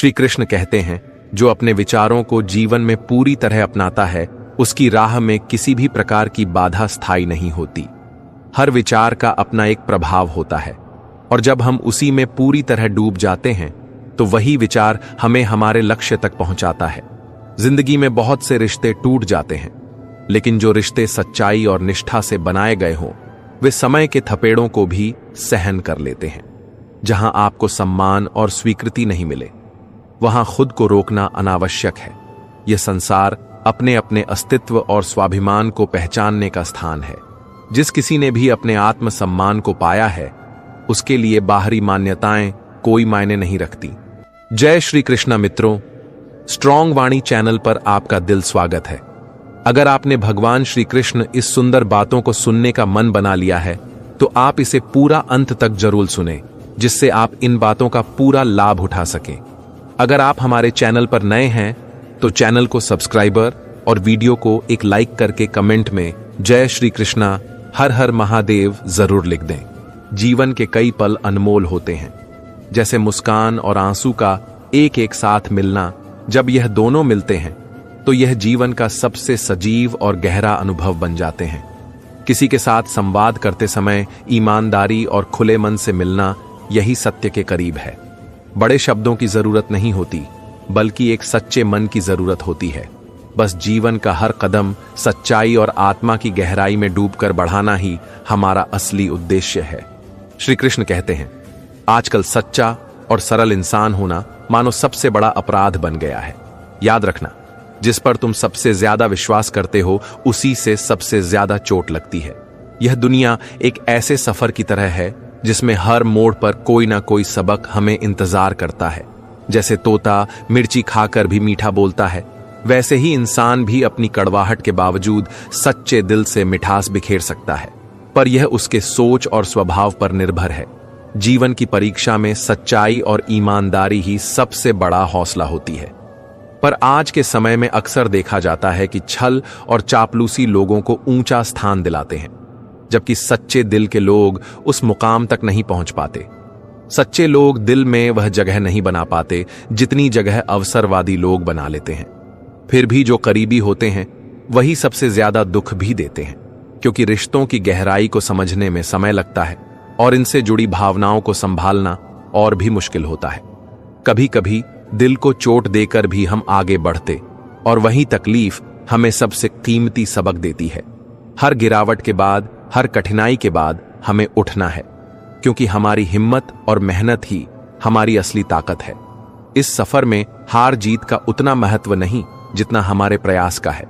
श्री कृष्ण कहते हैं, जो अपने विचारों को जीवन में पूरी तरह अपनाता है, उसकी राह में किसी भी प्रकार की बाधा स्थायी नहीं होती। हर विचार का अपना एक प्रभाव होता है, और जब हम उसी में पूरी तरह डूब जाते हैं तो वही विचार हमें हमारे लक्ष्य तक पहुंचाता है। जिंदगी में बहुत से रिश्ते टूट जाते हैं, लेकिन जो रिश्ते सच्चाई और निष्ठा से बनाए गए हों, वे समय के थपेड़ों को भी सहन कर लेते हैं। जहां आपको सम्मान और स्वीकृति नहीं मिले, वहां खुद को रोकना अनावश्यक है। यह संसार अपने अपने अस्तित्व और स्वाभिमान को पहचानने का स्थान है। जिस किसी ने भी अपने आत्मसम्मान को पाया है, उसके लिए बाहरी मान्यताएं कोई मायने नहीं रखती। जय श्री कृष्णा मित्रों, स्ट्रॉन्ग वाणी चैनल पर आपका दिल स्वागत है। अगर आपने भगवान श्री कृष्ण इस सुंदर बातों को सुनने का मन बना लिया है, तो आप इसे पूरा अंत तक जरूर सुने, जिससे आप इन बातों का पूरा लाभ उठा सकें। अगर आप हमारे चैनल पर नए हैं तो चैनल को सब्सक्राइबर और वीडियो को एक लाइक करके कमेंट में जय श्री कृष्णा, हर हर महादेव जरूर लिख दें। जीवन के कई पल अनमोल होते हैं, जैसे मुस्कान और आंसू का एक एक साथ मिलना। जब यह दोनों मिलते हैं तो यह जीवन का सबसे सजीव और गहरा अनुभव बन जाते हैं। किसी के साथ संवाद करते समय ईमानदारी और खुले मन से मिलना, यही सत्य के करीब है। बड़े शब्दों की जरूरत नहीं होती, बल्कि एक सच्चे मन की जरूरत होती है। बस जीवन का हर कदम सच्चाई और आत्मा की गहराई में डूबकर बढ़ाना ही हमारा असली उद्देश्य है। श्री कृष्ण कहते हैं, आजकल सच्चा और सरल इंसान होना मानो सबसे बड़ा अपराध बन गया है। याद रखना, जिस पर तुम सबसे ज्यादा विश्वास करते हो, उसी से सबसे ज्यादा चोट लगती है। यह दुनिया एक ऐसे सफर की तरह है जिसमें हर मोड़ पर कोई ना कोई सबक हमें इंतजार करता है। जैसे तोता मिर्ची खाकर भी मीठा बोलता है, वैसे ही इंसान भी अपनी कड़वाहट के बावजूद सच्चे दिल से मिठास बिखेर सकता है, पर यह उसके सोच और स्वभाव पर निर्भर है। जीवन की परीक्षा में सच्चाई और ईमानदारी ही सबसे बड़ा हौसला होती है। पर आज के समय में अक्सर देखा जाता है कि छल और चापलूसी लोगों को ऊंचा स्थान दिलाते हैं, जबकि सच्चे दिल के लोग उस मुकाम तक नहीं पहुंच पाते। सच्चे लोग दिल में वह जगह नहीं बना पाते जितनी जगह अवसरवादी लोग बना लेते हैं। फिर भी जो करीबी होते हैं, वही सबसे ज्यादा दुख भी देते हैं, क्योंकि रिश्तों की गहराई को समझने में समय लगता है और इनसे जुड़ी भावनाओं को संभालना और भी मुश्किल होता है। कभी कभी दिल को चोट देकर भी हम आगे बढ़ते, और वही तकलीफ हमें सबसे कीमती सबक देती है। हर गिरावट के बाद, हर कठिनाई के बाद हमें उठना है, क्योंकि हमारी हिम्मत और मेहनत ही हमारी असली ताकत है। इस सफर में हार जीत का उतना महत्व नहीं जितना हमारे प्रयास का है।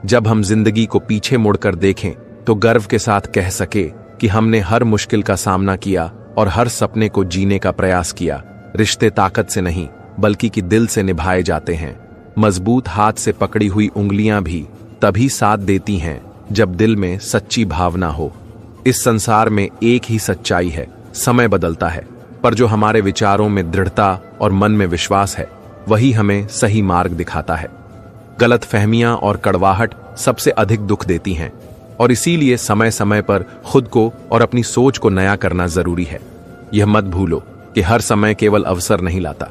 जब हम जिंदगी को पीछे मुड़कर देखें तो गर्व के साथ कह सके कि हमने हर मुश्किल का सामना किया और हर सपने को जीने का प्रयास किया। रिश्ते ताकत से नहीं, बल्कि कि दिल से निभाए जाते हैं। मजबूत हाथ से पकड़ी हुई उंगलियां भी तभी साथ देती हैं जब दिल में सच्ची भावना हो। इस संसार में एक ही सच्चाई है, समय बदलता है, पर जो हमारे विचारों में दृढ़ता और मन में विश्वास है, वही हमें सही मार्ग दिखाता है। गलत फहमियां और कड़वाहट सबसे अधिक दुख देती हैं, और इसीलिए समय समय पर खुद को और अपनी सोच को नया करना जरूरी है। यह मत भूलो कि हर समय केवल अवसर नहीं लाता,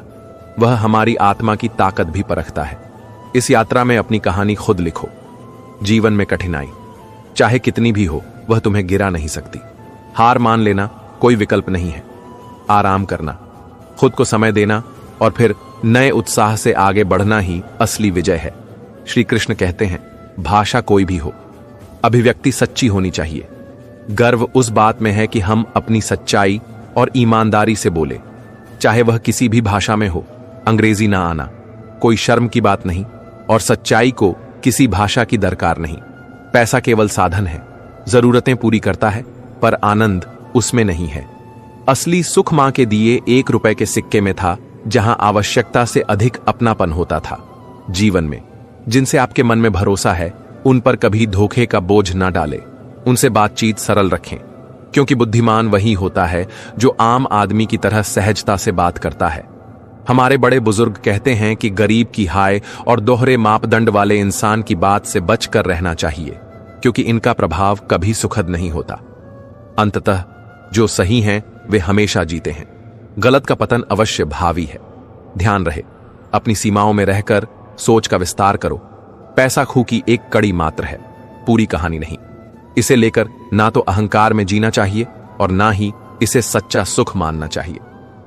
वह हमारी आत्मा की ताकत भी परखता है। इस यात्रा में अपनी कहानी खुद लिखो। जीवन में कठिनाई चाहे कितनी भी हो, वह तुम्हें गिरा नहीं सकती। हार मान लेना कोई विकल्प नहीं है। आराम करना, खुद को समय देना और फिर नए उत्साह से आगे बढ़ना ही असली विजय है। श्री कृष्ण कहते हैं, भाषा कोई भी हो, अभिव्यक्ति सच्ची होनी चाहिए। गर्व उस बात में है कि हम अपनी सच्चाई और ईमानदारी से बोले, चाहे वह किसी भी भाषा में हो। अंग्रेजी ना आना कोई शर्म की बात नहीं, और सच्चाई को किसी भाषा की दरकार नहीं। पैसा केवल साधन है, जरूरतें पूरी करता है, पर आनंद उसमें नहीं है। असली सुख मां के दिए 1 रुपए के सिक्के में था, जहां आवश्यकता से अधिक अपनापन होता था। जीवन में जिनसे आपके मन में भरोसा है, उन पर कभी धोखे का बोझ ना डाले। उनसे बातचीत सरल रखें, क्योंकि बुद्धिमान वही होता है जो आम आदमी की तरह सहजता से बात करता है। हमारे बड़े बुजुर्ग कहते हैं कि गरीब की हाय और दोहरे मापदंड वाले इंसान की बात से बचकर रहना चाहिए, क्योंकि इनका प्रभाव कभी सुखद नहीं होता। अंततः जो सही हैं वे हमेशा जीते हैं। गलत का पतन अवश्य भावी है। ध्यान रहे, अपनी सीमाओं में रहकर सोच का विस्तार करो। पैसा खूह की एक कड़ी मात्र है, पूरी कहानी नहीं। इसे लेकर ना तो अहंकार में जीना चाहिए और ना ही इसे सच्चा सुख मानना चाहिए।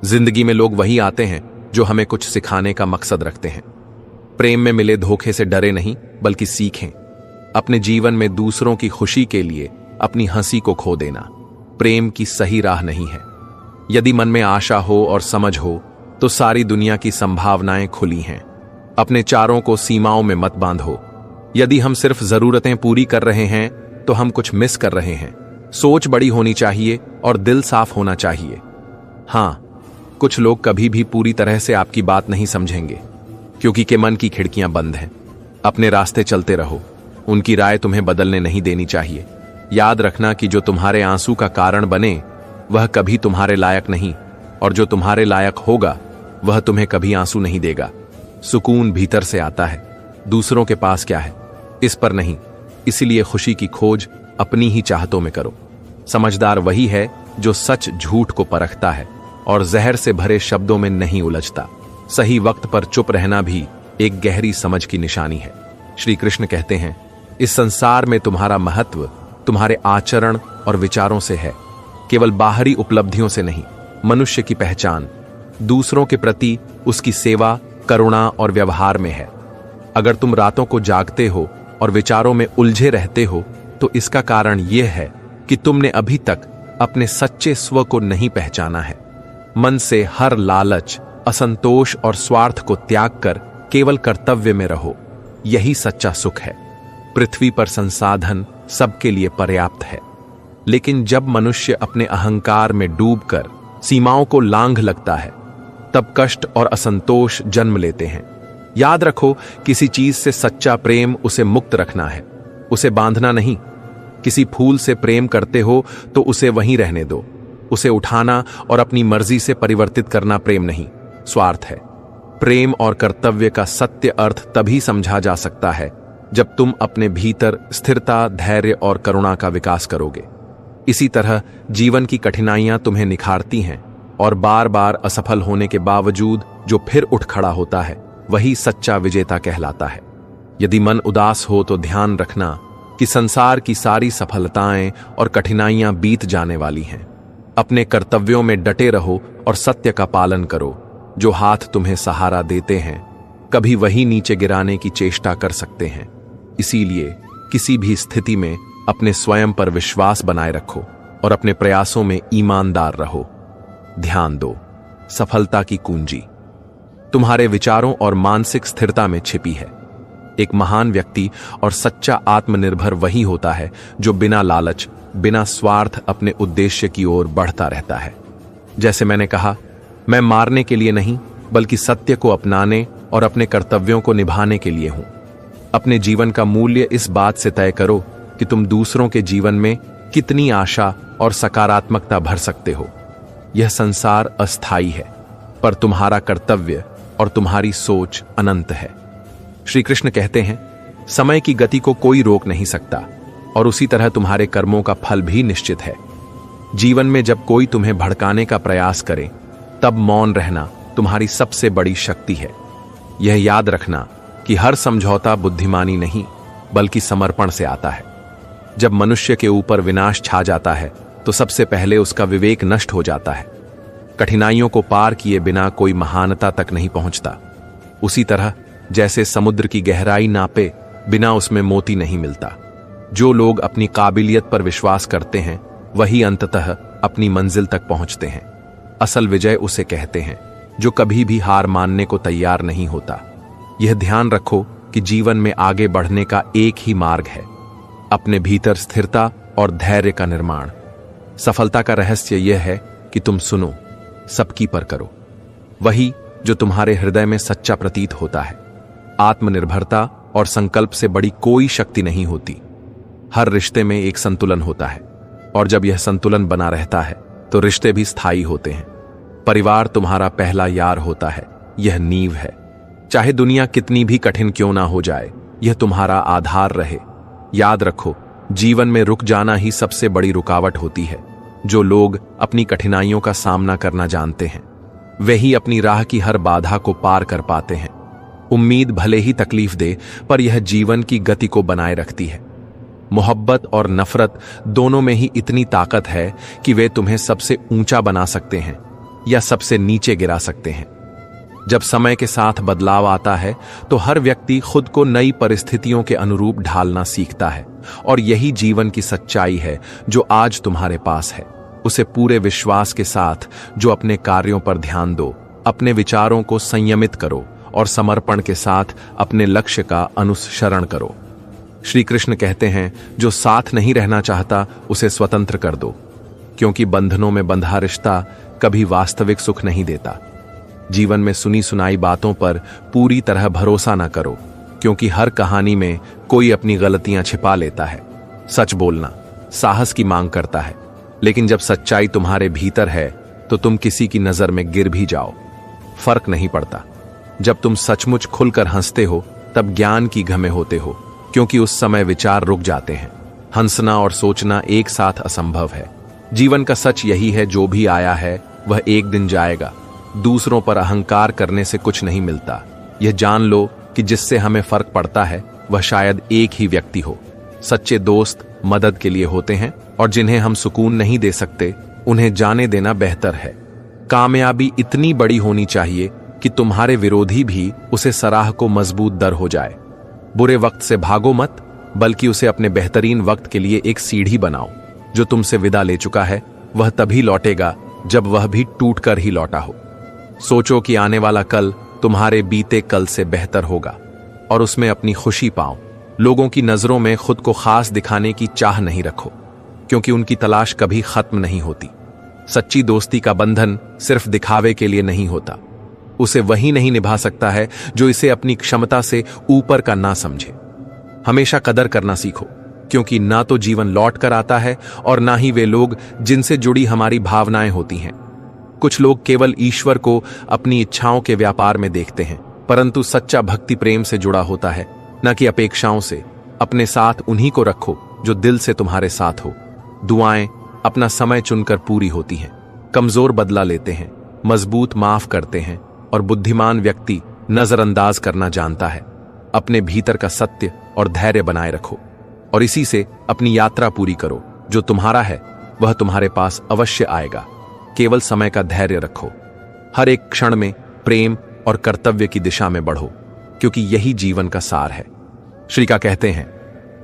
जिंदगी में लोग वही आते हैं जो हमें कुछ सिखाने का मकसद रखते हैं। प्रेम में मिले धोखे से डरे नहीं, बल्कि सीखें। अपने जीवन में दूसरों की खुशी के लिए अपनी हंसी को खो देना प्रेम की सही राह नहीं है। यदि मन में आशा हो और समझ हो तो सारी दुनिया की संभावनाएं खुली हैं। अपने चारों को सीमाओं में मत बांधो। यदि हम सिर्फ जरूरतें पूरी कर रहे हैं तो हम कुछ मिस कर रहे हैं। सोच बड़ी होनी चाहिए और दिल साफ होना चाहिए। हां, कुछ लोग कभी भी पूरी तरह से आपकी बात नहीं समझेंगे, क्योंकि के मन की खिड़कियां बंद हैं। अपने रास्ते चलते रहो, उनकी राय तुम्हें बदलने नहीं देनी चाहिए। याद रखना कि जो तुम्हारे आंसू का कारण बने वह कभी तुम्हारे लायक नहीं, और जो तुम्हारे लायक होगा वह तुम्हें कभी आंसू नहीं देगा। सुकून भीतर से आता है, दूसरों के पास क्या है इस पर नहीं। इसीलिए खुशी की खोज अपनी ही चाहतों में करो। समझदार वही है जो सच झूठ को परखता है और जहर से भरे शब्दों में नहीं उलझता। सही वक्त पर चुप रहना भी एक गहरी समझ की निशानी है। श्री कृष्ण कहते हैं, इस संसार में तुम्हारा महत्व तुम्हारे आचरण और विचारों से है, केवल बाहरी उपलब्धियों से नहीं। मनुष्य की पहचान दूसरों के प्रति उसकी सेवा, करुणा और व्यवहार में है। अगर तुम रातों को जागते हो और विचारों में उलझे रहते हो तो इसका कारण यह है कि तुमने अभी तक अपने सच्चे स्व को नहीं पहचाना है। मन से हर लालच, असंतोष और स्वार्थ को त्याग कर केवल कर्तव्य में रहो। यही सच्चा सुख है। पृथ्वी पर संसाधन सबके लिए पर्याप्त है, लेकिन जब मनुष्य अपने अहंकार में डूबकर सीमाओं को लांघ लगता है तब कष्ट और असंतोष जन्म लेते हैं। याद रखो, किसी चीज से सच्चा प्रेम उसे मुक्त रखना है, उसे बांधना नहीं। किसी फूल से प्रेम करते हो तो उसे वहीं रहने दो। उसे उठाना और अपनी मर्जी से परिवर्तित करना प्रेम नहीं, स्वार्थ है। प्रेम और कर्तव्य का सत्य अर्थ तभी समझा जा सकता है जब तुम अपने भीतर स्थिरता, धैर्य और करुणा का विकास करोगे। इसी तरह जीवन की कठिनाइयां तुम्हें निखारती हैं और बार बार असफल होने के बावजूद जो फिर उठ खड़ा होता है वही सच्चा विजेता कहलाता है। यदि मन उदास हो तो ध्यान रखना कि संसार की सारी सफलताएं और कठिनाइयां बीत जाने वाली हैं। अपने कर्तव्यों में डटे रहो और सत्य का पालन करो। जो हाथ तुम्हें सहारा देते हैं कभी वही नीचे गिराने की चेष्टा कर सकते हैं। इसीलिए किसी भी स्थिति में अपने स्वयं पर विश्वास बनाए रखो और अपने प्रयासों में ईमानदार रहो। ध्यान दो, सफलता की कुंजी तुम्हारे विचारों और मानसिक स्थिरता में छिपी है। एक महान व्यक्ति और सच्चा आत्मनिर्भर वही होता है जो बिना लालच, बिना स्वार्थ अपने उद्देश्य की ओर बढ़ता रहता है। जैसे मैंने कहा, मैं मारने के लिए नहीं बल्कि सत्य को अपनाने और अपने कर्तव्यों को निभाने के लिए हूं। अपने जीवन का मूल्य इस बात से तय करो कि तुम दूसरों के जीवन में कितनी आशा और सकारात्मकता भर सकते हो। यह संसार अस्थायी है, पर तुम्हारा कर्तव्य और तुम्हारी सोच अनंत है। श्री कृष्ण कहते हैं, समय की गति को कोई रोक नहीं सकता और उसी तरह तुम्हारे कर्मों का फल भी निश्चित है। जीवन में जब कोई तुम्हें भड़काने का प्रयास करे तब मौन रहना तुम्हारी सबसे बड़ी शक्ति है। यह याद रखना कि हर समझौता बुद्धिमानी नहीं बल्कि समर्पण से आता है। जब मनुष्य के ऊपर विनाश छा जाता है तो सबसे पहले उसका विवेक नष्ट हो जाता है। कठिनाइयों को पार किए बिना कोई महानता तक नहीं पहुंचता। उसी तरह जैसे समुद्र की गहराई नापे बिना उसमें मोती नहीं मिलता। जो लोग अपनी काबिलियत पर विश्वास करते हैं वही अंततः अपनी मंजिल तक पहुंचते हैं। असल विजय उसे कहते हैं जो कभी भी हार मानने को तैयार नहीं होता। यह ध्यान रखो कि जीवन में आगे बढ़ने का एक ही मार्ग है, अपने भीतर स्थिरता और धैर्य का निर्माण। सफलता का रहस्य यह है कि तुम सुनो, सबकी पर करो वही जो तुम्हारे हृदय में सच्चा प्रतीत होता है। आत्मनिर्भरता और संकल्प से बड़ी कोई शक्ति नहीं होती। हर रिश्ते में एक संतुलन होता है और जब यह संतुलन बना रहता है तो रिश्ते भी स्थायी होते हैं। परिवार तुम्हारा पहला यार होता है, यह नींव है। चाहे दुनिया कितनी भी कठिन क्यों ना हो जाए, यह तुम्हारा आधार रहे। याद रखो, जीवन में रुक जाना ही सबसे बड़ी रुकावट होती है। जो लोग अपनी कठिनाइयों का सामना करना जानते हैं वे ही अपनी राह की हर बाधा को पार कर पाते हैं। उम्मीद भले ही तकलीफ दे, पर यह जीवन की गति को बनाए रखती है। मोहब्बत और नफरत दोनों में ही इतनी ताकत है कि वे तुम्हें सबसे ऊंचा बना सकते हैं या सबसे नीचे गिरा सकते हैं। जब समय के साथ बदलाव आता है तो हर व्यक्ति खुद को नई परिस्थितियों के अनुरूप ढालना सीखता है, और यही जीवन की सच्चाई है जो आज तुम्हारे पास है। उसे पूरे विश्वास के साथ जो अपने कार्यों पर ध्यान दो, अपने विचारों को संयमित करो और समर्पण के साथ अपने लक्ष्य का अनुसरण करो। श्री कृष्ण कहते हैं, जो साथ नहीं रहना चाहता उसे स्वतंत्र कर दो, क्योंकि बंधनों में बंधा रिश्ता कभी वास्तविक सुख नहीं देता। जीवन में सुनी सुनाई बातों पर पूरी तरह भरोसा न करो, क्योंकि हर कहानी में कोई अपनी गलतियां छिपा लेता है। सच बोलना साहस की मांग करता है, लेकिन जब सच्चाई तुम्हारे भीतर है तो तुम किसी की नजर में गिर भी जाओ, फर्क नहीं पड़ता। जब तुम सचमुच खुलकर हंसते हो तब ज्ञान की घमे होते हो, क्योंकि उस समय विचार रुक जाते हैं। हंसना और सोचना एक साथ असंभव है। जीवन का सच यही है, जो भी आया है वह एक दिन जाएगा। दूसरों पर अहंकार करने से कुछ नहीं मिलता। यह जान लो कि जिससे हमें फर्क पड़ता है वह शायद एक ही व्यक्ति हो। सच्चे दोस्त मदद के लिए होते हैं, और जिन्हें हम सुकून नहीं दे सकते उन्हें जाने देना बेहतर है। कामयाबी इतनी बड़ी होनी चाहिए कि तुम्हारे विरोधी भी उसे सराह को मजबूत दर हो जाए। बुरे वक्त से भागो मत, बल्कि उसे अपने बेहतरीन वक्त के लिए एक सीढ़ी बनाओ। जो तुमसे विदा ले चुका है वह तभी लौटेगा जब वह भी टूटकर ही लौटा हो। सोचो कि आने वाला कल तुम्हारे बीते कल से बेहतर होगा, और उसमें अपनी खुशी पाओ। लोगों की नजरों में खुद को खास दिखाने की चाह नहीं रखो, क्योंकि उनकी तलाश कभी खत्म नहीं होती। सच्ची दोस्ती का बंधन सिर्फ दिखावे के लिए नहीं होता। उसे वही नहीं निभा सकता है जो इसे अपनी क्षमता से ऊपर का ना समझे। हमेशा कदर करना सीखो, क्योंकि ना तो जीवन लौट कर आता है और ना ही वे लोग जिनसे जुड़ी हमारी भावनाएं होती हैं। कुछ लोग केवल ईश्वर को अपनी इच्छाओं के व्यापार में देखते हैं, परंतु सच्चा भक्ति प्रेम से जुड़ा होता है, न कि अपेक्षाओं से। अपने साथ उन्हीं को रखो जो दिल से तुम्हारे साथ हो। दुआएं अपना समय चुनकर पूरी होती हैं। कमजोर बदला लेते हैं, मजबूत माफ करते हैं, और बुद्धिमान व्यक्ति नजरअंदाज करना जानता है। अपने भीतर का सत्य और धैर्य बनाए रखो, और इसी से अपनी यात्रा पूरी करो। जो तुम्हारा है वह तुम्हारे पास अवश्य आएगा। केवल समय का धैर्य रखो। हर एक क्षण में प्रेम और कर्तव्य की दिशा में बढ़ो, क्योंकि यही जीवन का सार है। श्री का कहते हैं,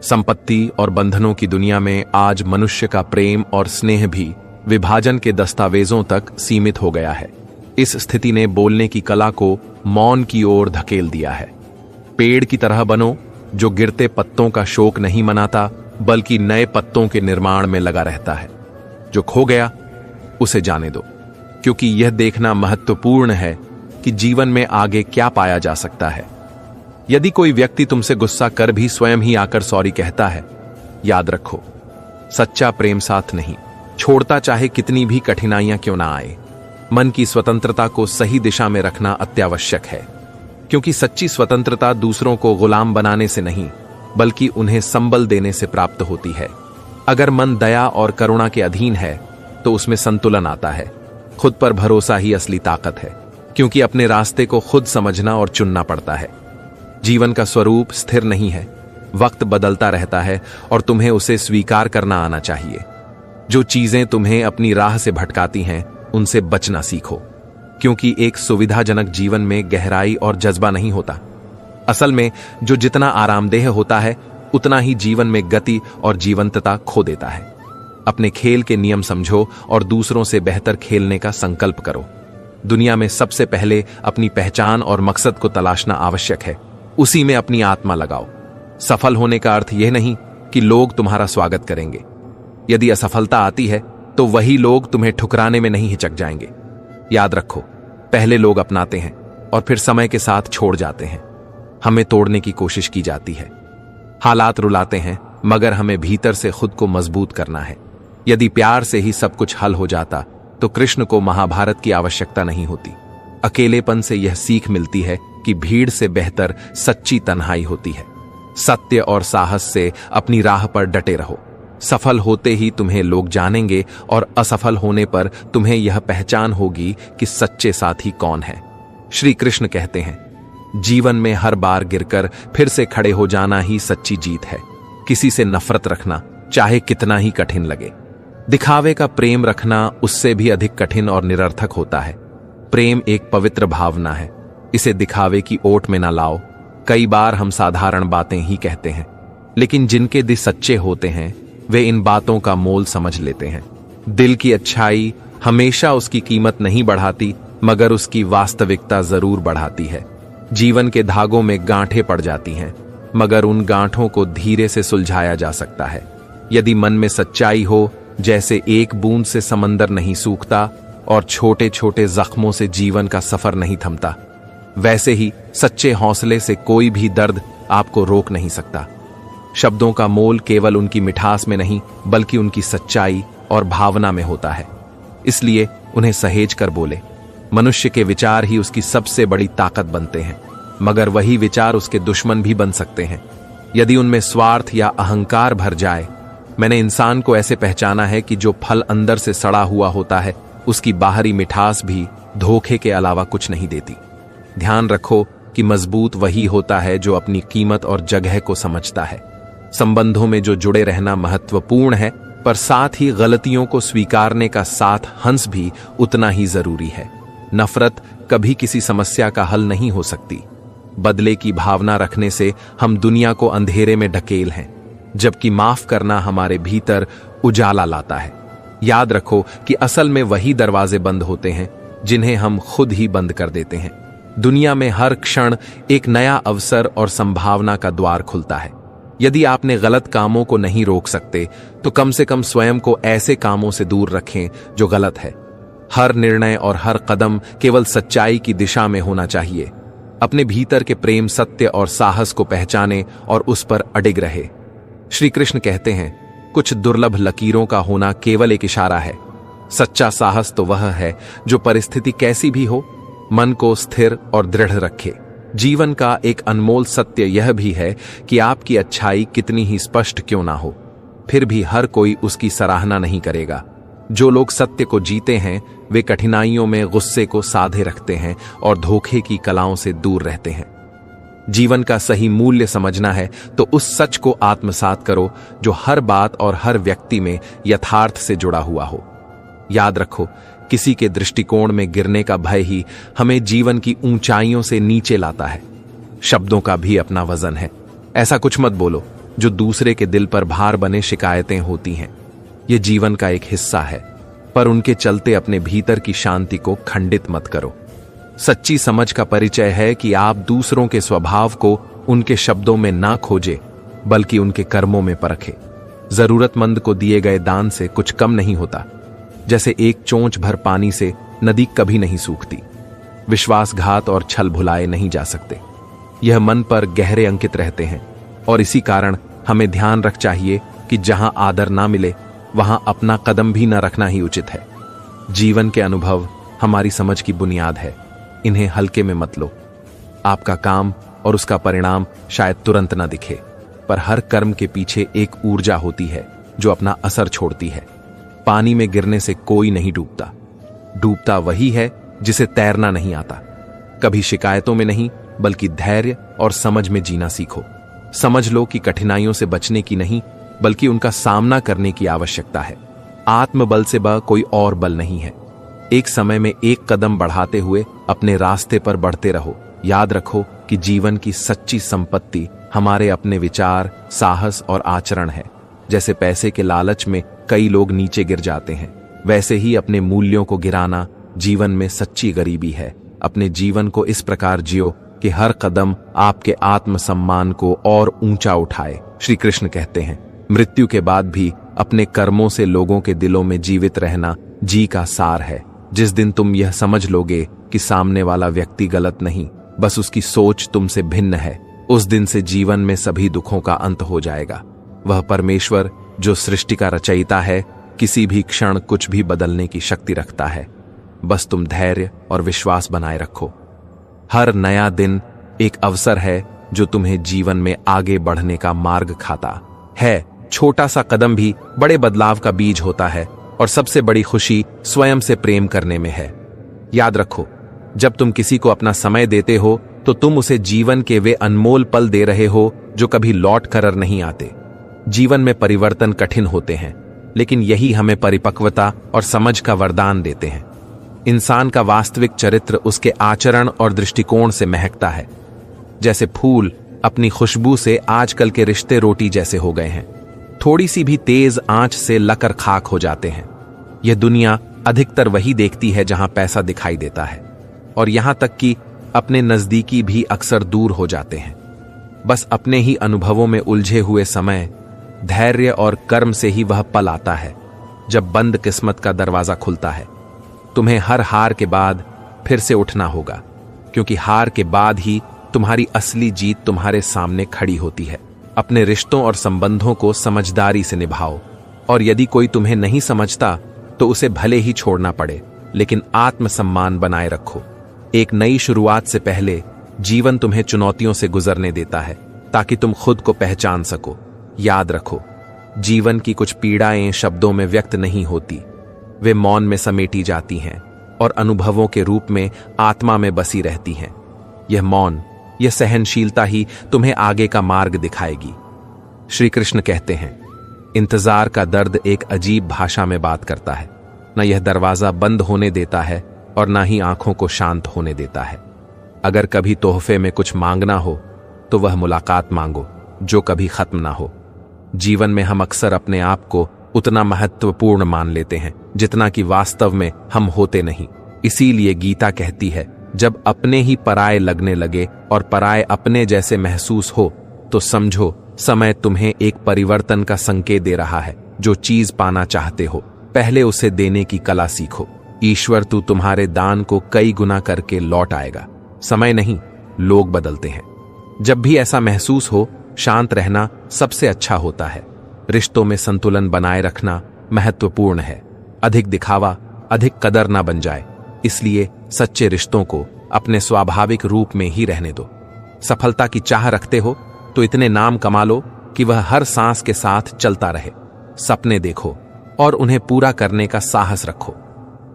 संपत्ति और बंधनों की दुनिया में आज मनुष्य का प्रेम और स्नेह भी विभाजन के दस्तावेजों तक सीमित हो गया है। इस स्थिति ने बोलने की कला को मौन की ओर धकेल दिया है। पेड़ की तरह बनो, जो गिरते पत्तों का शोक नहीं मनाता, बल्कि नए पत्तों के निर्माण में लगा रहता है। जो खो गया उसे जाने दो, क्योंकि यह देखना महत्वपूर्ण है कि जीवन में आगे क्या पाया जा सकता है। यदि कोई व्यक्ति तुमसे गुस्सा कर भी स्वयं ही आकर सॉरी कहता है, याद रखो, सच्चा प्रेम साथ नहीं छोड़ता, चाहे कितनी भी कठिनाइयां क्यों ना आए। मन की स्वतंत्रता को सही दिशा में रखना अत्यावश्यक है, क्योंकि सच्ची स्वतंत्रता दूसरों को गुलाम बनाने से नहीं, बल्कि उन्हें संबल देने से प्राप्त होती है। अगर मन दया और करुणा के अधीन है तो उसमें संतुलन आता है। खुद पर भरोसा ही असली ताकत है, क्योंकि अपने रास्ते को खुद समझना और चुनना पड़ता है। जीवन का स्वरूप स्थिर नहीं है, वक्त बदलता रहता है, और तुम्हें उसे स्वीकार करना आना चाहिए। जो चीजें तुम्हें अपनी राह से भटकाती हैं उनसे बचना सीखो, क्योंकि एक सुविधाजनक जीवन में गहराई और जज्बा नहीं होता। असल में जो जितना आरामदेह होता है उतना ही जीवन में गति और जीवंतता खो देता है। अपने खेल के नियम समझो और दूसरों से बेहतर खेलने का संकल्प करो। दुनिया में सबसे पहले अपनी पहचान और मकसद को तलाशना आवश्यक है, उसी में अपनी आत्मा लगाओ। सफल होने का अर्थ यह नहीं कि लोग तुम्हारा स्वागत करेंगे। यदि असफलता आती है तो वही लोग तुम्हें ठुकराने में नहीं हिचक जाएंगे। याद रखो, पहले लोग अपनाते हैं और फिर समय के साथ छोड़ जाते हैं। हमें तोड़ने की कोशिश की जाती है, हालात रुलाते हैं, मगर हमें भीतर से खुद को मजबूत करना है। यदि प्यार से ही सब कुछ हल हो जाता तो कृष्ण को महाभारत की आवश्यकता नहीं होती। अकेलेपन से यह सीख मिलती है कि भीड़ से बेहतर सच्ची तन्हाई होती है। सत्य और साहस से अपनी राह पर डटे रहो। सफल होते ही तुम्हें लोग जानेंगे, और असफल होने पर तुम्हें यह पहचान होगी कि सच्चे साथी कौन है। श्री कृष्ण कहते हैं, जीवन में हर बार गिरकर फिर से खड़े हो जाना ही सच्ची जीत है। किसी से नफरत रखना चाहे कितना ही कठिन लगे, दिखावे का प्रेम रखना उससे भी अधिक कठिन और निरर्थक होता है। प्रेम एक पवित्र भावना है, इसे दिखावे की ओट में ना लाओ। कई बार हम साधारण बातें ही कहते हैं, लेकिन जिनके दिल सच्चे होते हैं वे इन बातों का मोल समझ लेते हैं। दिल की अच्छाई हमेशा उसकी कीमत नहीं बढ़ाती, मगर उसकी वास्तविकता जरूर बढ़ाती है। जीवन के धागों में गांठें पड़ जाती हैं, मगर उन गांठों को धीरे से सुलझाया जा सकता है। यदि मन में सच्चाई हो, जैसे एक बूंद से समंदर नहीं सूखता और छोटे छोटे जख्मों से जीवन का सफर नहीं थमता, वैसे ही सच्चे हौसले से कोई भी दर्द आपको रोक नहीं सकता। शब्दों का मोल केवल उनकी मिठास में नहीं, बल्कि उनकी सच्चाई और भावना में होता है। इसलिए उन्हें सहेज कर बोले। मनुष्य के विचार ही उसकी सबसे बड़ी ताकत बनते हैं, मगर वही विचार उसके दुश्मन भी बन सकते हैं यदि उनमें स्वार्थ या अहंकार भर जाए। मैंने इंसान को ऐसे पहचाना है कि जो फल अंदर से सड़ा हुआ होता है, उसकी बाहरी मिठास भी धोखे के अलावा कुछ नहीं देती। ध्यान रखो कि मजबूत वही होता है जो अपनी कीमत और जगह को समझता है। संबंधों में जो जुड़े रहना महत्वपूर्ण है, पर साथ ही गलतियों को स्वीकारने का साथ हंस भी उतना ही जरूरी है। नफरत कभी किसी समस्या का हल नहीं हो सकती। बदले की भावना रखने से हम दुनिया को अंधेरे में ढकेल हैं, जबकि माफ करना हमारे भीतर उजाला लाता है। याद रखो कि असल में वही दरवाजे बंद होते हैं जिन्हें हम खुद ही बंद कर देते हैं। दुनिया में हर क्षण एक नया अवसर और संभावना का द्वार खुलता है। यदि आपने गलत कामों को नहीं रोक सकते, तो कम से कम स्वयं को ऐसे कामों से दूर रखें जो गलत है। हर निर्णय और हर कदम केवल सच्चाई की दिशा में होना चाहिए। अपने भीतर के प्रेम, सत्य और साहस को पहचाने और उस पर अडिग रहे। श्री कृष्ण कहते हैं, कुछ दुर्लभ लकीरों का होना केवल एक इशारा है। सच्चा साहस तो वह है जो परिस्थिति कैसी भी हो, मन को स्थिर और दृढ़ रखे। जीवन का एक अनमोल सत्य यह भी है कि आपकी अच्छाई कितनी ही स्पष्ट क्यों ना हो, फिर भी हर कोई उसकी सराहना नहीं करेगा। जो लोग सत्य को जीते हैं, वे कठिनाइयों में गुस्से को साधे रखते हैं और धोखे की कलाओं से दूर रहते हैं। जीवन का सही मूल्य समझना है तो उस सच को आत्मसात करो जो हर बात और हर व्यक्ति में यथार्थ से जुड़ा हुआ हो। याद रखो, किसी के दृष्टिकोण में गिरने का भय ही हमें जीवन की ऊंचाइयों से नीचे लाता है। शब्दों का भी अपना वजन है। ऐसा कुछ मत बोलो जो दूसरे के दिल पर भार बने शिकायतें होती हैं। ये जीवन का एक हिस्सा है, पर उनके चलते अपने भीतर की शांति को खंडित मत करो। सच्ची समझ का परिचय है कि आप दूसरों के स्वभाव को उनके शब्दों में ना खोजे, बल्कि उनके कर्मों में परखें। जरूरतमंद को दिए गए दान से कुछ कम नहीं होता। जैसे एक चोंच भर पानी से नदी कभी नहीं सूखती। विश्वासघात और छल भुलाए नहीं जा सकते। यह मन पर गहरे अंकित रहते हैं, और इसी कारण हमें ध्यान रख चाहिए कि जहां आदर ना मिले, वहां अपना कदम भी न रखना ही उचित है। जीवन के अनुभव हमारी समझ की बुनियाद है, इन्हें हल्के में मत लो। आपका काम और उसका परिणाम शायद तुरंत न दिखे, पर हर कर्म के पीछे एक ऊर्जा होती है जो अपना असर छोड़ती है। पानी में गिरने से कोई नहीं डूबता। डूबता वही है जिसे तैरना नहीं आता। कभी शिकायतों में नहीं, बल्कि धैर्य और समझ में जीना सीखो। समझ लो कि कठिनाइयों से बचने की नहीं, बल्कि उनका सामना करने की आवश्यकता है। आत्मबल से बड़ा कोई और बल नहीं है। एक समय में एक कदम बढ़ाते हुए अपने रास्ते पर बढ़ते रहो। याद रखो कि जीवन की सच्ची संपत्ति हमारे अपने विचार, साहस और आचरण है। जैसे पैसे के लालच में कई लोग नीचे गिर जाते हैं, वैसे ही अपने मूल्यों को गिराना जीवन में सच्ची गरीबी है। अपने जीवन को इस प्रकार जियो कि हर कदम आपके आत्मसम्मान को और ऊंचा उठाए। श्री कृष्ण कहते हैं, मृत्यु के बाद भी अपने कर्मों से लोगों के दिलों में जीवित रहना जी का सार है। जिस दिन तुम यह समझ लोगे कि सामने वाला व्यक्ति गलत नहीं, बस उसकी सोच तुमसे भिन्न है, उस दिन से जीवन में सभी दुखों का अंत हो जाएगा। वह परमेश्वर जो सृष्टि का रचयिता है, किसी भी क्षण कुछ भी बदलने की शक्ति रखता है। बस तुम धैर्य और विश्वास बनाए रखो। हर नया दिन एक अवसर है जो तुम्हें जीवन में आगे बढ़ने का मार्ग खाता है। छोटा सा कदम भी बड़े बदलाव का बीज होता है, और सबसे बड़ी खुशी स्वयं से प्रेम करने में है। याद रखो, जब तुम किसी को अपना समय देते हो तो तुम उसे जीवन के वे अनमोल पल दे रहे हो जो कभी लौट कर नहीं आते। जीवन में परिवर्तन कठिन होते हैं, लेकिन यही हमें परिपक्वता और समझ का वरदान देते हैं। इंसान का वास्तविक चरित्र उसके आचरण और दृष्टिकोण से महकता है। जैसे फूल अपनी खुशबू से आजकल के रिश्ते रोटी जैसे हो गए हैं, थोड़ी सी भी तेज आंच से लकर खाक हो जाते हैं। यह दुनिया अधिकतर वही देखती है जहां पैसा दिखाई देता है, और यहां तक कि अपने नजदीकी भी अक्सर दूर हो जाते हैं। बस अपने ही अनुभवों में उलझे हुए समय, धैर्य और कर्म से ही वह पल आता है जब बंद किस्मत का दरवाजा खुलता है। तुम्हें हर हार के बाद फिर से उठना होगा, क्योंकि हार के बाद ही तुम्हारी असली जीत तुम्हारे सामने खड़ी होती है। अपने रिश्तों और संबंधों को समझदारी से निभाओ, और यदि कोई तुम्हें नहीं समझता तो उसे भले ही छोड़ना पड़े, लेकिन आत्मसम्मान बनाए रखो। एक नई शुरुआत से पहले जीवन तुम्हें चुनौतियों से गुजरने देता है, ताकि तुम खुद को पहचान सको। याद रखो, जीवन की कुछ पीड़ाएं शब्दों में व्यक्त नहीं होती, वे मौन में समेटी जाती हैं और अनुभवों के रूप में आत्मा में बसी रहती हैं। यह मौन, यह सहनशीलता ही तुम्हें आगे का मार्ग दिखाएगी। श्री कृष्ण कहते हैं, इंतजार का दर्द एक अजीब भाषा में बात करता है। न यह दरवाजा बंद होने देता है और न ही आंखों को शांत होने देता है। अगर कभी तोहफे में कुछ मांगना हो तो वह मुलाकात मांगो जो कभी खत्म ना हो। जीवन में हम अक्सर अपने आप को उतना महत्वपूर्ण मान लेते हैं जितना कि वास्तव में हम होते नहीं। इसीलिए गीता कहती है, जब अपने ही पराये लगने लगे और पराये अपने जैसे महसूस हो तो समझो समय तुम्हें एक परिवर्तन का संकेत दे रहा है। जो चीज पाना चाहते हो, पहले उसे देने की कला सीखो। ईश्वर तू तुम्हारे दान को कई गुना करके लौट आएगा। समय नहीं, लोग बदलते हैं। जब भी ऐसा महसूस हो, शांत रहना सबसे अच्छा होता है। रिश्तों में संतुलन बनाए रखना महत्वपूर्ण है। अधिक दिखावा अधिक कदर ना बन जाए, इसलिए सच्चे रिश्तों को अपने स्वाभाविक रूप में ही रहने दो। सफलता की चाह रखते हो तो इतने नाम कमा लो कि वह हर सांस के साथ चलता रहे। सपने देखो और उन्हें पूरा करने का साहस रखो।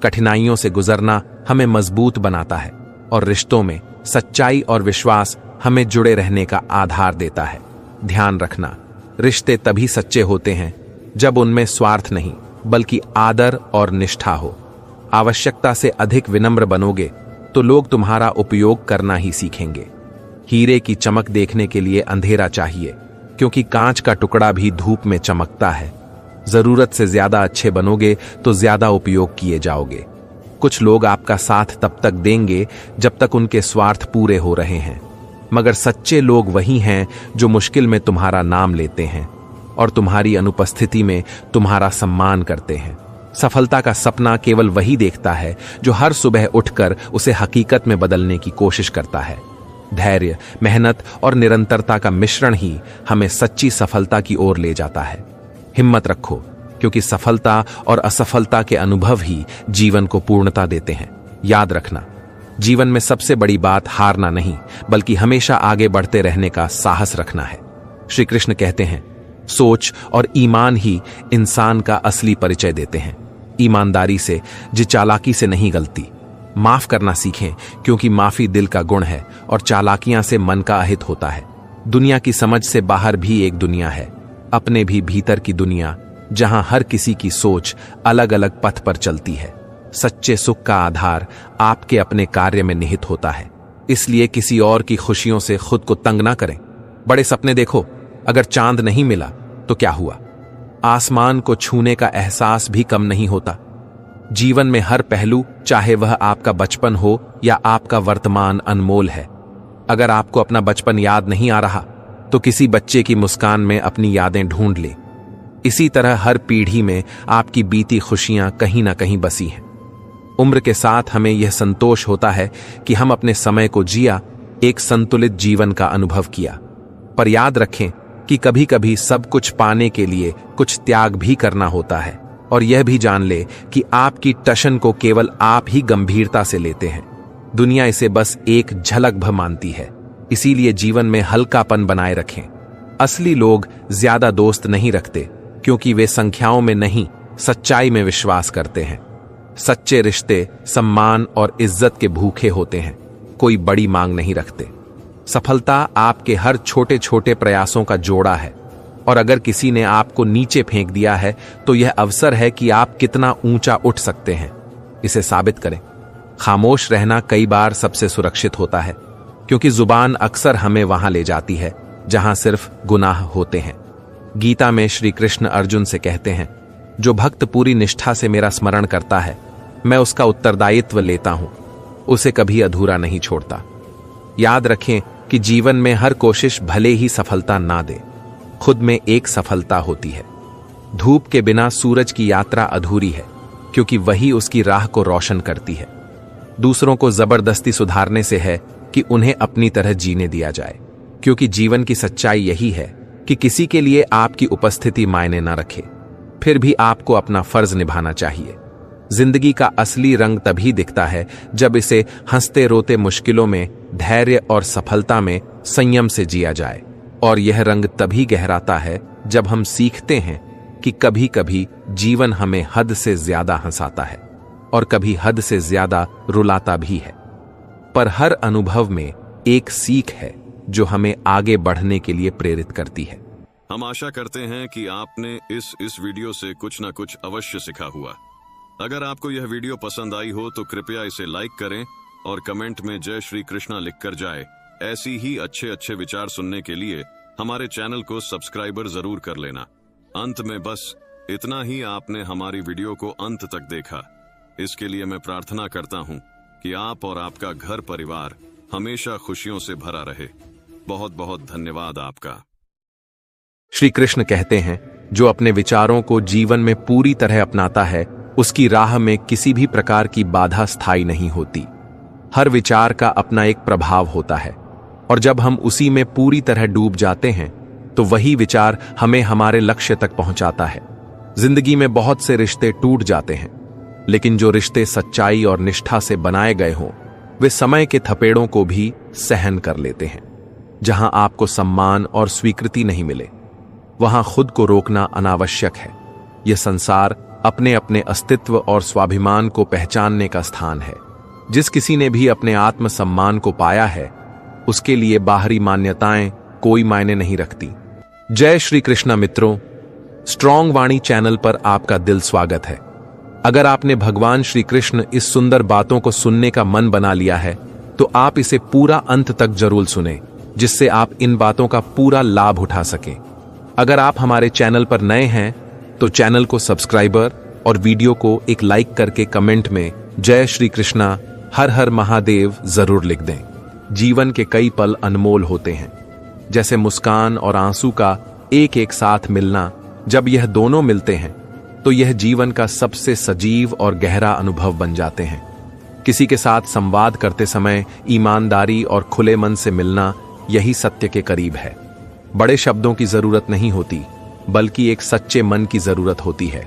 कठिनाइयों से गुजरना हमें मजबूत बनाता है, और रिश्तों में सच्चाई और विश्वास हमें जुड़े रहने का आधार देता है। ध्यान रखना, रिश्ते तभी सच्चे होते हैं जब उनमें स्वार्थ नहीं बल्कि आदर और निष्ठा हो। आवश्यकता से अधिक विनम्र बनोगे तो लोग तुम्हारा उपयोग करना ही सीखेंगे। हीरे की चमक देखने के लिए अंधेरा चाहिए, क्योंकि कांच का टुकड़ा भी धूप में चमकता है। जरूरत से ज्यादा अच्छे बनोगे तो ज्यादा उपयोग किए जाओगे। कुछ लोग आपका साथ तब तक देंगे जब तक उनके स्वार्थ पूरे हो रहे हैं, मगर सच्चे लोग वही हैं जो मुश्किल में तुम्हारा नाम लेते हैं और तुम्हारी अनुपस्थिति में तुम्हारा सम्मान करते हैं। सफलता का सपना केवल वही देखता है जो हर सुबह उठकर उसे हकीकत में बदलने की कोशिश करता है। धैर्य, मेहनत और निरंतरता का मिश्रण ही हमें सच्ची सफलता की ओर ले जाता है। हिम्मत रखो, क्योंकि सफलता और असफलता के अनुभव ही जीवन को पूर्णता देते हैं। याद रखना, जीवन में सबसे बड़ी बात हारना नहीं बल्कि हमेशा आगे बढ़ते रहने का साहस रखना है। श्री कृष्ण कहते हैं, सोच और ईमान ही इंसान का असली परिचय देते हैं। ईमानदारी से, जी चालाकी से नहीं गलती। माफ करना सीखें, क्योंकि माफी दिल का गुण है और चालाकियां से मन का अहित होता है। दुनिया की समझ से बाहर भी एक दुनिया है, अपने भी भीतर की दुनिया, जहां हर किसी की सोच अलग अलग पथ पर चलती है। सच्चे सुख का आधार आपके अपने कार्य में निहित होता है, इसलिए किसी और की खुशियों से खुद को तंग ना करें। बड़े सपने देखो, अगर चांद नहीं मिला तो क्या हुआ? आसमान को छूने का एहसास भी कम नहीं होता। जीवन में हर पहलू, चाहे वह आपका बचपन हो या आपका वर्तमान, अनमोल है। अगर आपको अपना बचपन याद नहीं आ रहा तो किसी बच्चे की मुस्कान में अपनी यादें ढूंढ ले। इसी तरह हर पीढ़ी में आपकी बीती खुशियां कहीं ना कहीं बसी हैं। उम्र के साथ हमें यह संतोष होता है कि हम अपने समय को जिया, एक संतुलित जीवन का अनुभव किया। पर याद रखें कि कभी कभी सब कुछ पाने के लिए कुछ त्याग भी करना होता है, और यह भी जान ले कि आपकी टशन को केवल आप ही गंभीरता से लेते हैं। दुनिया इसे बस एक झलक भर मानती है, इसीलिए जीवन में हल्कापन बनाए रखें। असली लोग ज्यादा दोस्त नहीं रखते, क्योंकि वे संख्याओं में नहीं, सच्चाई में विश्वास करते हैं। सच्चे रिश्ते सम्मान और इज्जत के भूखे होते हैं, कोई बड़ी मांग नहीं रखते। सफलता आपके हर छोटे छोटे प्रयासों का जोड़ा है, और अगर किसी ने आपको नीचे फेंक दिया है तो यह अवसर है कि आप कितना ऊंचा उठ सकते हैं। इसे साबित करें। खामोश रहना कई बार सबसे सुरक्षित होता है, क्योंकि जुबान अक्सर हमें वहां ले जाती है जहां सिर्फ गुनाह होते हैं। गीता में श्री कृष्ण अर्जुन से कहते हैं, जो भक्त पूरी निष्ठा से मेरा स्मरण करता है, मैं उसका उत्तरदायित्व लेता हूं, उसे कभी अधूरा नहीं छोड़ता। याद रखें कि जीवन में हर कोशिश भले ही सफलता ना दे, खुद में एक सफलता होती है। धूप के बिना सूरज की यात्रा अधूरी है, क्योंकि वही उसकी राह को रोशन करती है। दूसरों को जबरदस्ती सुधारने से है कि उन्हें अपनी तरह जीने दिया जाए, क्योंकि जीवन की सच्चाई यही है कि किसी के लिए आपकी उपस्थिति मायने न रखे, फिर भी आपको अपना फर्ज निभाना चाहिए। जिंदगी का असली रंग तभी दिखता है जब इसे हंसते रोते मुश्किलों में, धैर्य और सफलता में संयम से जिया जाए। और यह रंग तभी गहराता है जब हम सीखते हैं कि कभी कभी जीवन हमें हद से ज्यादा हंसाता है और कभी हद से ज्यादा रुलाता भी है, पर हर अनुभव में एक सीख है जो हमें आगे बढ़ने के लिए प्रेरित करती है। हम आशा करते हैं कि आपने इस वीडियो से कुछ न कुछ अवश्य सीखा हुआ। अगर आपको यह वीडियो पसंद आई हो तो कृपया इसे लाइक करें और कमेंट में जय श्री कृष्णा लिखकर जाए। ऐसी ही अच्छे विचार सुनने के लिए हमारे चैनल को सब्सक्राइबर जरूर कर लेना। अंत में बस इतना ही, आपने हमारी वीडियो को अंत तक देखा, इसके लिए मैं प्रार्थना करता हूं कि आप और आपका घर परिवार हमेशा खुशियों से भरा रहे। बहुत बहुत धन्यवाद आपका। श्री कृष्ण कहते हैं, जो अपने विचारों को जीवन में पूरी तरह अपनाता है, उसकी राह में किसी भी प्रकार की बाधा स्थायी नहीं होती। हर विचार का अपना एक प्रभाव होता है, और जब हम उसी में पूरी तरह डूब जाते हैं तो वही विचार हमें हमारे लक्ष्य तक पहुंचाता है। जिंदगी में बहुत से रिश्ते टूट जाते हैं, लेकिन जो रिश्ते सच्चाई और निष्ठा से बनाए गए हों, वे समय के थपेड़ों को भी सहन कर लेते हैं। जहां आपको सम्मान और स्वीकृति नहीं मिले, वहां खुद को रोकना अनावश्यक है। यह संसार अपने अपने अस्तित्व और स्वाभिमान को पहचानने का स्थान है। जिस किसी ने भी अपने आत्म सम्मान को पाया है, उसके लिए बाहरी मान्यताएं कोई मायने नहीं रखती। जय श्री कृष्णा मित्रों, स्ट्रॉन्ग वाणी चैनल पर आपका दिल स्वागत है। अगर आपने भगवान श्री कृष्ण इस सुंदर बातों को सुनने का मन बना लिया है, तो आप इसे पूरा अंत तक जरूर सुने, जिससे आप इन बातों का पूरा लाभ उठा सकें। अगर आप हमारे चैनल पर नए हैं तो चैनल को सब्सक्राइबर और वीडियो को एक लाइक करके कमेंट में जय श्री कृष्णा, हर हर महादेव जरूर लिख दें। जीवन के कई पल अनमोल होते हैं, जैसे मुस्कान और आंसू का एक एक साथ मिलना। जब यह दोनों मिलते हैं तो यह जीवन का सबसे सजीव और गहरा अनुभव बन जाते हैं। किसी के साथ संवाद करते समय ईमानदारी और खुले मन से मिलना, यही सत्य के करीब है। बड़े शब्दों की जरूरत नहीं होती, बल्कि एक सच्चे मन की जरूरत होती है।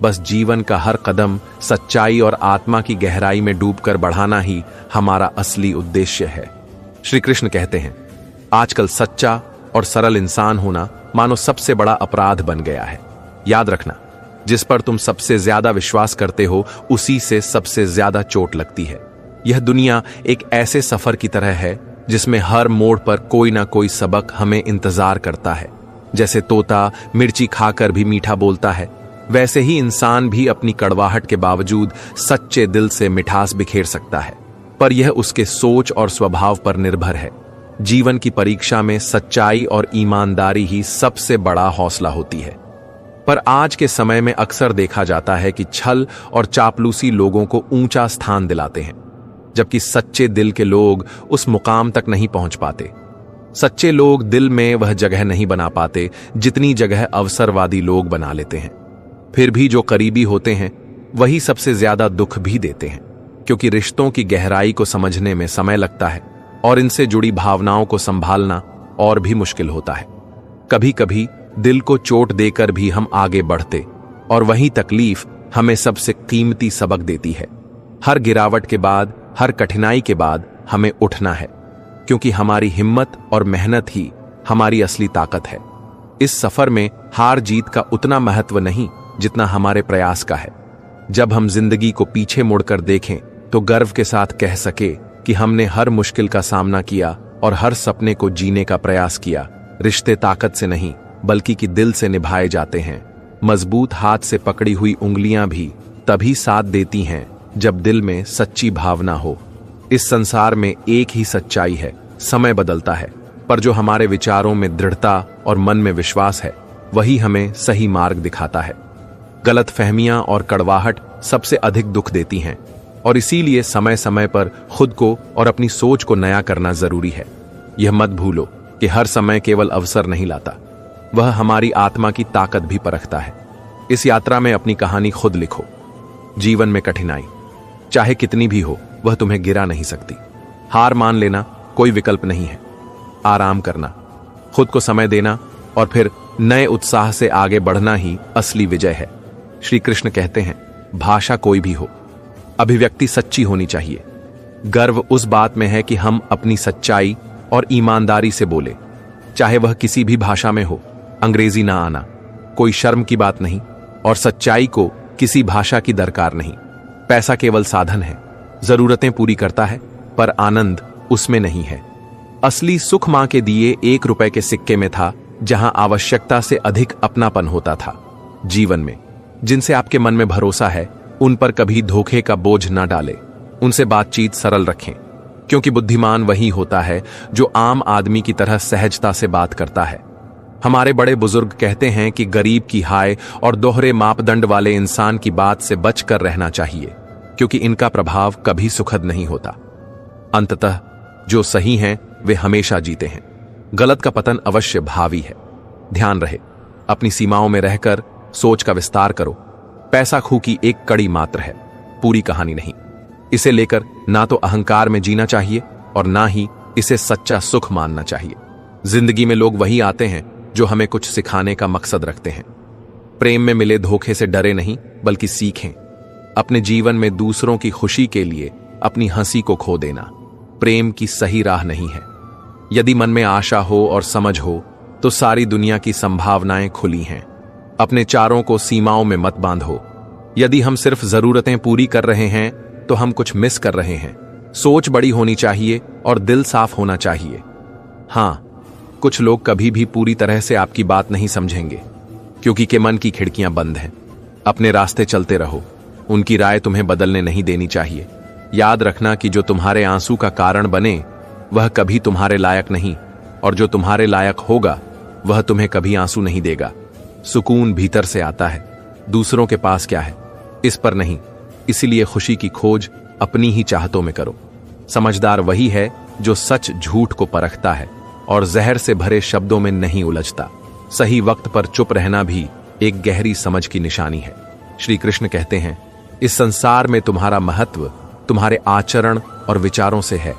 बस जीवन का हर कदम सच्चाई और आत्मा की गहराई में डूबकर बढ़ाना ही हमारा असली उद्देश्य है। श्री कृष्ण कहते हैं, आजकल सच्चा और सरल इंसान होना मानो सबसे बड़ा अपराध बन गया है। याद रखना, जिस पर तुम सबसे ज्यादा विश्वास करते हो, उसी से सबसे ज्यादा चोट लगती है। यह दुनिया एक ऐसे सफर की तरह है जिसमें हर मोड़ पर कोई ना कोई सबक हमें इंतजार करता है। जैसे तोता मिर्ची खाकर भी मीठा बोलता है, वैसे ही इंसान भी अपनी कड़वाहट के बावजूद सच्चे दिल से मिठास बिखेर सकता है, पर यह उसके सोच और स्वभाव पर निर्भर है। जीवन की परीक्षा में सच्चाई और ईमानदारी ही सबसे बड़ा हौसला होती है। पर आज के समय में अक्सर देखा जाता है कि छल और चापलूसी लोगों को ऊंचा स्थान दिलाते हैं, जबकि सच्चे दिल के लोग उस मुकाम तक नहीं पहुंच पाते। सच्चे लोग दिल में वह जगह नहीं बना पाते जितनी जगह अवसरवादी लोग बना लेते हैं। फिर भी जो करीबी होते हैं वही सबसे ज्यादा दुख भी देते हैं, क्योंकि रिश्तों की गहराई को समझने में समय लगता है और इनसे जुड़ी भावनाओं को संभालना और भी मुश्किल होता है। कभी कभी दिल को चोट देकर भी हम आगे बढ़ते, और वही तकलीफ हमें सबसे कीमती सबक देती है। हर गिरावट के बाद, हर कठिनाई के बाद हमें उठना है, क्योंकि हमारी हिम्मत और मेहनत ही हमारी असली ताकत है। इस सफर में हार जीत का उतना महत्व नहीं जितना हमारे प्रयास का है। जब हम जिंदगी को पीछे मुड़कर देखें तो गर्व के साथ कह सके कि हमने हर मुश्किल का सामना किया और हर सपने को जीने का प्रयास किया। रिश्ते ताकत से नहीं बल्कि कि दिल से निभाए जाते हैं। मजबूत हाथ से पकड़ी हुई उंगलियां भी तभी साथ देती हैं जब दिल में सच्ची भावना हो। इस संसार में एक ही सच्चाई है, समय बदलता है, पर जो हमारे विचारों में दृढ़ता और मन में विश्वास है वही हमें सही मार्ग दिखाता है। गलतफहमियां और कड़वाहट सबसे अधिक दुख देती हैं और इसीलिए समय समय पर खुद को और अपनी सोच को नया करना जरूरी है। यह मत भूलो कि हर समय केवल अवसर नहीं लाता, वह हमारी आत्मा की ताकत भी परखता है। इस यात्रा में अपनी कहानी खुद लिखो। जीवन में कठिनाई चाहे कितनी भी हो वह तुम्हें गिरा नहीं सकती। हार मान लेना कोई विकल्प नहीं है। आराम करना, खुद को समय देना और फिर नए उत्साह से आगे बढ़ना ही असली विजय है। श्री कृष्ण कहते हैं, भाषा कोई भी हो, अभिव्यक्ति सच्ची होनी चाहिए। गर्व उस बात में है कि हम अपनी सच्चाई और ईमानदारी से बोले, चाहे वह किसी भी भाषा में हो। अंग्रेजी ना आना कोई शर्म की बात नहीं और सच्चाई को किसी भाषा की दरकार नहीं। पैसा केवल साधन है, जरूरतें पूरी करता है, पर आनंद उसमें नहीं है। असली सुख मां के दिए 1 रुपए के सिक्के में था, जहां आवश्यकता से अधिक अपनापन होता था। जीवन में जिनसे आपके मन में भरोसा है उन पर कभी धोखे का बोझ ना डालें। उनसे बातचीत सरल रखें, क्योंकि बुद्धिमान वही होता है जो आम आदमी की तरह सहजता से बात करता है। हमारे बड़े बुजुर्ग कहते हैं कि गरीब की हाय और दोहरे मापदंड वाले इंसान की बात से बचकर रहना चाहिए, क्योंकि इनका प्रभाव कभी सुखद नहीं होता। अंततः जो सही हैं वे हमेशा जीते हैं। गलत का पतन अवश्य भावी है। ध्यान रहे, अपनी सीमाओं में रहकर सोच का विस्तार करो। पैसा खूह की एक कड़ी मात्र है, पूरी कहानी नहीं। इसे लेकर ना तो अहंकार में जीना चाहिए और ना ही इसे सच्चा सुख मानना चाहिए। जिंदगी में लोग वही आते हैं जो हमें कुछ सिखाने का मकसद रखते हैं। प्रेम में मिले धोखे से डरे नहीं बल्कि सीखें। अपने जीवन में दूसरों की खुशी के लिए अपनी हंसी को खो देना प्रेम की सही राह नहीं है। यदि मन में आशा हो और समझ हो तो सारी दुनिया की संभावनाएं खुली हैं। अपने चारों को सीमाओं में मत बांधो। यदि हम सिर्फ जरूरतें पूरी कर रहे हैं तो हम कुछ मिस कर रहे हैं। सोच बड़ी होनी चाहिए और दिल साफ होना चाहिए। हां, कुछ लोग कभी भी पूरी तरह से आपकी बात नहीं समझेंगे, क्योंकि के मन की खिड़कियां बंद हैं। अपने रास्ते चलते रहो, उनकी राय तुम्हें बदलने नहीं देनी चाहिए। याद रखना कि जो तुम्हारे आंसू का कारण बने वह कभी तुम्हारे लायक नहीं, और जो तुम्हारे लायक होगा वह तुम्हें कभी आंसू नहीं देगा। सुकून भीतर से आता है, दूसरों के पास क्या है इस पर नहीं। इसीलिए खुशी की खोज अपनी ही चाहतों में करो। समझदार वही है जो सच झूठ को परखता है और जहर से भरे शब्दों में नहीं उलझता। सही वक्त पर चुप रहना भी एक गहरी समझ की निशानी है। श्री कृष्ण कहते हैं, इस संसार में तुम्हारा महत्व तुम्हारे आचरण और विचारों से है,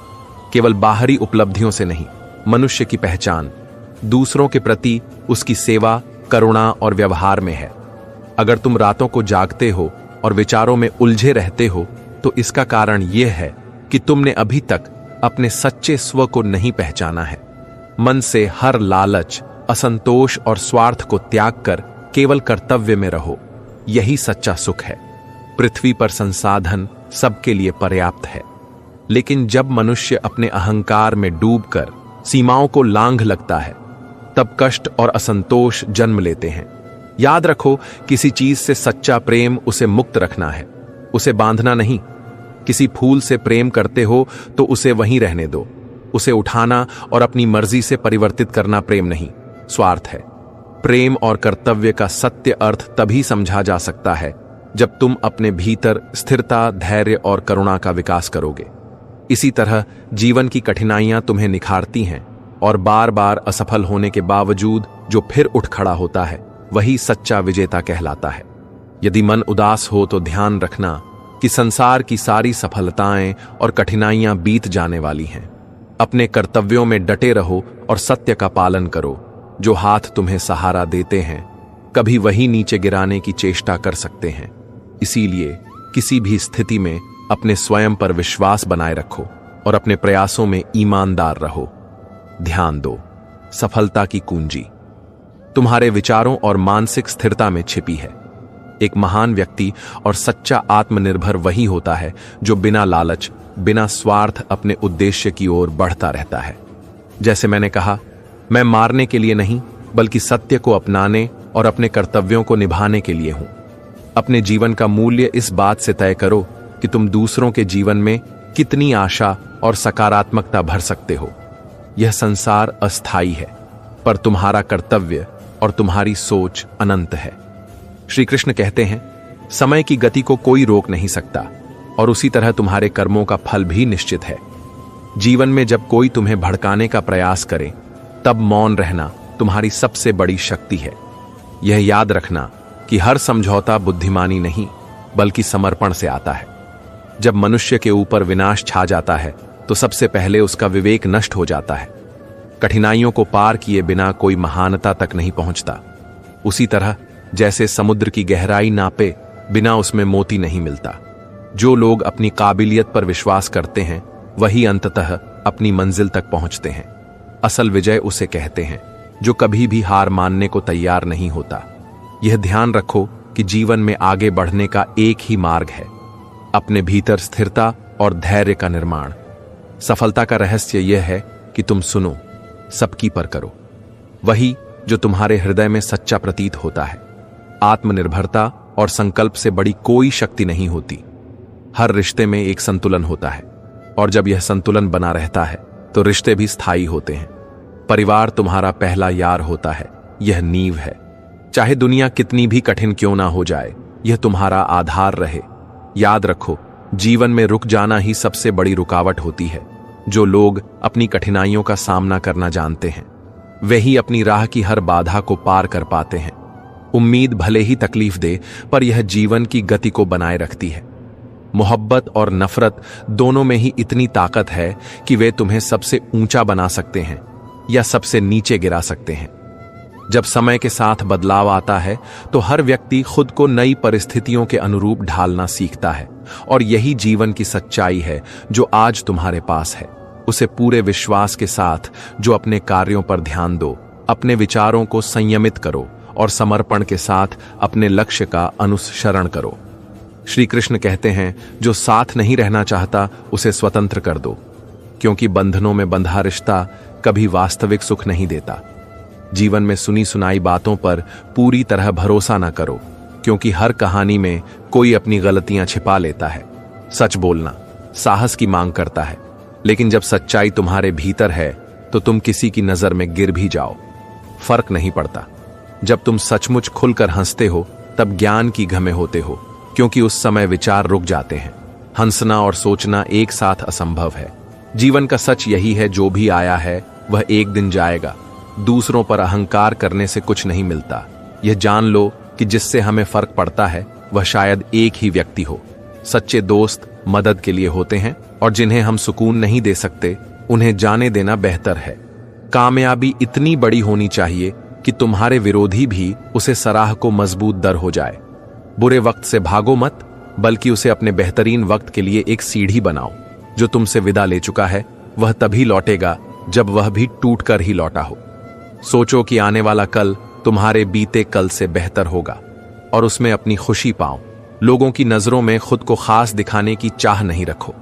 केवल बाहरी उपलब्धियों से नहीं। मनुष्य की पहचान दूसरों के प्रति उसकी सेवा, करुणा और व्यवहार में है। अगर तुम रातों को जागते हो और विचारों में उलझे रहते हो तो इसका कारण यह है कि तुमने अभी तक अपने सच्चे स्व को नहीं पहचाना है। मन से हर लालच, असंतोष और स्वार्थ को त्याग कर केवल कर्तव्य में रहो। यही सच्चा सुख है। पृथ्वी पर संसाधन सबके लिए पर्याप्त है, लेकिन जब मनुष्य अपने अहंकार में डूबकर सीमाओं को लांघ लगता है तब कष्ट और असंतोष जन्म लेते हैं। याद रखो, किसी चीज से सच्चा प्रेम उसे मुक्त रखना है, उसे बांधना नहीं। किसी फूल से प्रेम करते हो तो उसे वहीं रहने दो। उसे उठाना और अपनी मर्जी से परिवर्तित करना प्रेम नहीं, स्वार्थ है। प्रेम और कर्तव्य का सत्य अर्थ तभी समझा जा सकता है जब तुम अपने भीतर स्थिरता, धैर्य और करुणा का विकास करोगे। इसी तरह जीवन की कठिनाइयां तुम्हें निखारती हैं और बार बार असफल होने के बावजूद जो फिर उठ खड़ा होता है वही सच्चा विजेता कहलाता है। यदि मन उदास हो तो ध्यान रखना कि संसार की सारी सफलताएं और कठिनाइयां बीत जाने वाली हैं। अपने कर्तव्यों में डटे रहो और सत्य का पालन करो। जो हाथ तुम्हें सहारा देते हैं कभी वही नीचे गिराने की चेष्टा कर सकते हैं। इसीलिए किसी भी स्थिति में अपने स्वयं पर विश्वास बनाए रखो और अपने प्रयासों में ईमानदार रहो। ध्यान दो, सफलता की कुंजी तुम्हारे विचारों और मानसिक स्थिरता में छिपी है। एक महान व्यक्ति और सच्चा आत्मनिर्भर वही होता है जो बिना लालच, बिना स्वार्थ अपने उद्देश्य की ओर बढ़ता रहता है। जैसे मैंने कहा, मैं मारने के लिए नहीं बल्कि सत्य को अपनाने और अपने कर्तव्यों को निभाने के लिए हूं। अपने जीवन का मूल्य इस बात से तय करो कि तुम दूसरों के जीवन में कितनी आशा और सकारात्मकता भर सकते हो। यह संसार अस्थायी है, पर तुम्हारा कर्तव्य और तुम्हारी सोच अनंत है। श्री कृष्ण कहते हैं, समय की गति को कोई रोक नहीं सकता और उसी तरह तुम्हारे कर्मों का फल भी निश्चित है। जीवन में जब कोई तुम्हें भड़काने का प्रयास करे, तब मौन रहना तुम्हारी सबसे बड़ी शक्ति है। यह याद रखना कि हर समझौता बुद्धिमानी नहीं बल्कि समर्पण से आता है। जब मनुष्य के ऊपर विनाश छा जाता है तो सबसे पहले उसका विवेक नष्ट हो जाता है। कठिनाइयों को पार किए बिना कोई महानता तक नहीं पहुंचता। उसी तरह जैसे समुद्र की गहराई नापे बिना उसमें मोती नहीं मिलता। जो लोग अपनी काबिलियत पर विश्वास करते हैं वही अंततः अपनी मंजिल तक पहुंचते हैं। असल विजय उसे कहते हैं जो कभी भी हार मानने को तैयार नहीं होता। यह ध्यान रखो कि जीवन में आगे बढ़ने का एक ही मार्ग है, अपने भीतर स्थिरता और धैर्य का निर्माण। सफलता का रहस्य यह है कि तुम सुनो, सबकी पर करो वही जो तुम्हारे हृदय में सच्चा प्रतीत होता है। आत्मनिर्भरता और संकल्प से बड़ी कोई शक्ति नहीं होती। हर रिश्ते में एक संतुलन होता है और जब यह संतुलन बना रहता है तो रिश्ते भी स्थायी होते हैं। परिवार तुम्हारा पहला यार होता है, यह नींव है। चाहे दुनिया कितनी भी कठिन क्यों ना हो जाए, यह तुम्हारा आधार रहे। याद रखो, जीवन में रुक जाना ही सबसे बड़ी रुकावट होती है। जो लोग अपनी कठिनाइयों का सामना करना जानते हैं वे ही अपनी राह की हर बाधा को पार कर पाते हैं। उम्मीद भले ही तकलीफ दे, पर यह जीवन की गति को बनाए रखती है। मोहब्बत और नफरत दोनों में ही इतनी ताकत है कि वे तुम्हें सबसे ऊंचा बना सकते हैं या सबसे नीचे गिरा सकते हैं। जब समय के साथ बदलाव आता है तो हर व्यक्ति खुद को नई परिस्थितियों के अनुरूप ढालना सीखता है और यही जीवन की सच्चाई है जो आज तुम्हारे पास है। उसे पूरे विश्वास के साथ जो अपने कार्यों पर ध्यान दो, अपने विचारों को संयमित करो और समर्पण के साथ अपने लक्ष्य का अनुसरण करो। श्री कृष्ण कहते हैं, जो साथ नहीं रहना चाहता उसे स्वतंत्र कर दो, क्योंकि बंधनों में बंधा रिश्ता कभी वास्तविक सुख नहीं देता। जीवन में सुनी सुनाई बातों पर पूरी तरह भरोसा न करो, क्योंकि हर कहानी में कोई अपनी गलतियां छिपा लेता है। सच बोलना साहस की मांग करता है, लेकिन जब सच्चाई तुम्हारे भीतर है तो तुम किसी की नजर में गिर भी जाओ, फर्क नहीं पड़ता। जब तुम सचमुच खुलकर हंसते हो तब ज्ञान की घमे होते हो, क्योंकि उस समय विचार रुक जाते हैं। हंसना और सोचना एक साथ असंभव है। जीवन का सच यही है, जो भी आया है वह एक दिन जाएगा। दूसरों पर अहंकार करने से कुछ नहीं मिलता। यह जान लो कि जिससे हमें फर्क पड़ता है वह शायद एक ही व्यक्ति हो। सच्चे दोस्त मदद के लिए होते हैं और जिन्हें हम सुकून नहीं दे सकते उन्हें जाने देना बेहतर है। कामयाबी इतनी बड़ी होनी चाहिए कि तुम्हारे विरोधी भी उसे सराह को मजबूत दर हो जाए। बुरे वक्त से भागो मत, बल्कि उसे अपने बेहतरीन वक्त के लिए एक सीढ़ी बनाओ। जो तुमसे विदा ले चुका है वह तभी लौटेगा जब वह भी टूटकर ही लौटा हो। सोचो कि आने वाला कल तुम्हारे बीते कल से बेहतर होगा और उसमें अपनी खुशी पाओ। लोगों की नजरों में खुद को खास दिखाने की चाह नहीं रखो,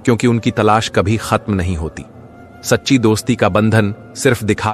क्योंकि उनकी तलाश कभी खत्म नहीं होती। सच्ची दोस्ती का बंधन सिर्फ दिखा